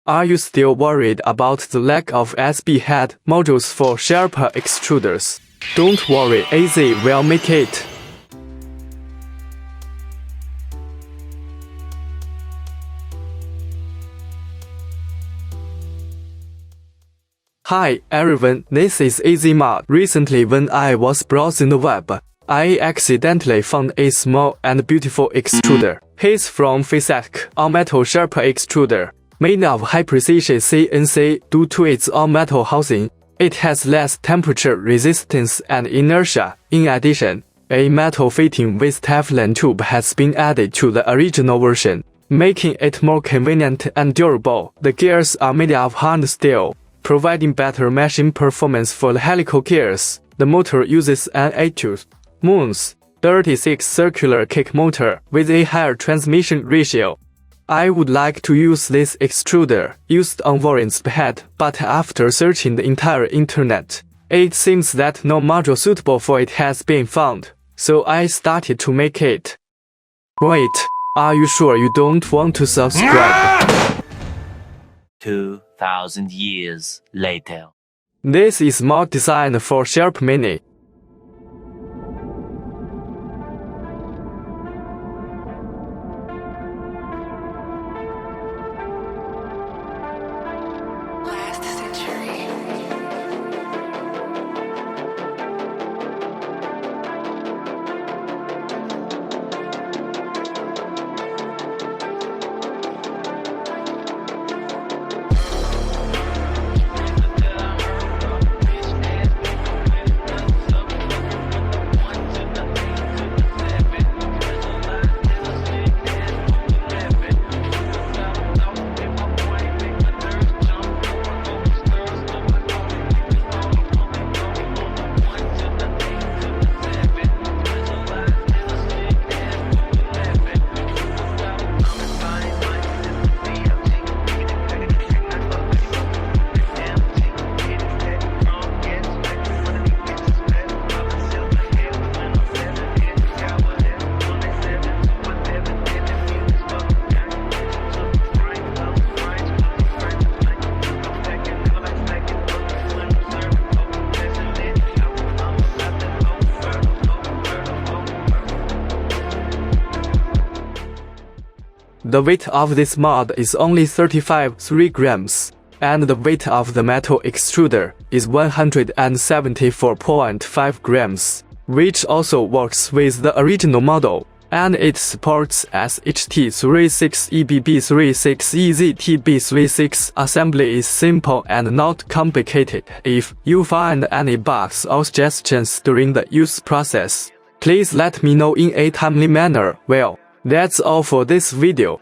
Are you still worried about the lack of SB head modules for Sherpa extruders? Don't worry, AZ will make it. Hi everyone, this is AZMod. Recently when I was browsing the web, I accidentally found a small and beautiful extruder. It's from Physac all-metal Sherpa extruder, made of high-precision CNC. Due to its all-metal housing, it has less temperature resistance and inertia. In addition, a metal fitting with Teflon tube has been added to the original version, making it more convenient and durable. The gears are made of hard steel, providing better meshing performance for the helical gears. The motor uses an A2 Moons 36 circular kick motor with a higher transmission ratio. I would like to use this extruder used on Warren's head, but after searching the entire internet, it seems that no module suitable for it has been found, so I started to make it. Wait, are you sure you don't want to subscribe? 2,000 years later. This is mod designed for Sherpamini. The weight of this mod is only 35.3 grams, and the weight of the metal extruder is 174.5 grams, which also works with the original model, and it supports SHT36EBB36EZTB36. Assembly is simple and not complicated. If you find any bugs or suggestions during the use process, please let me know in a timely manner. Well, that's all for this video.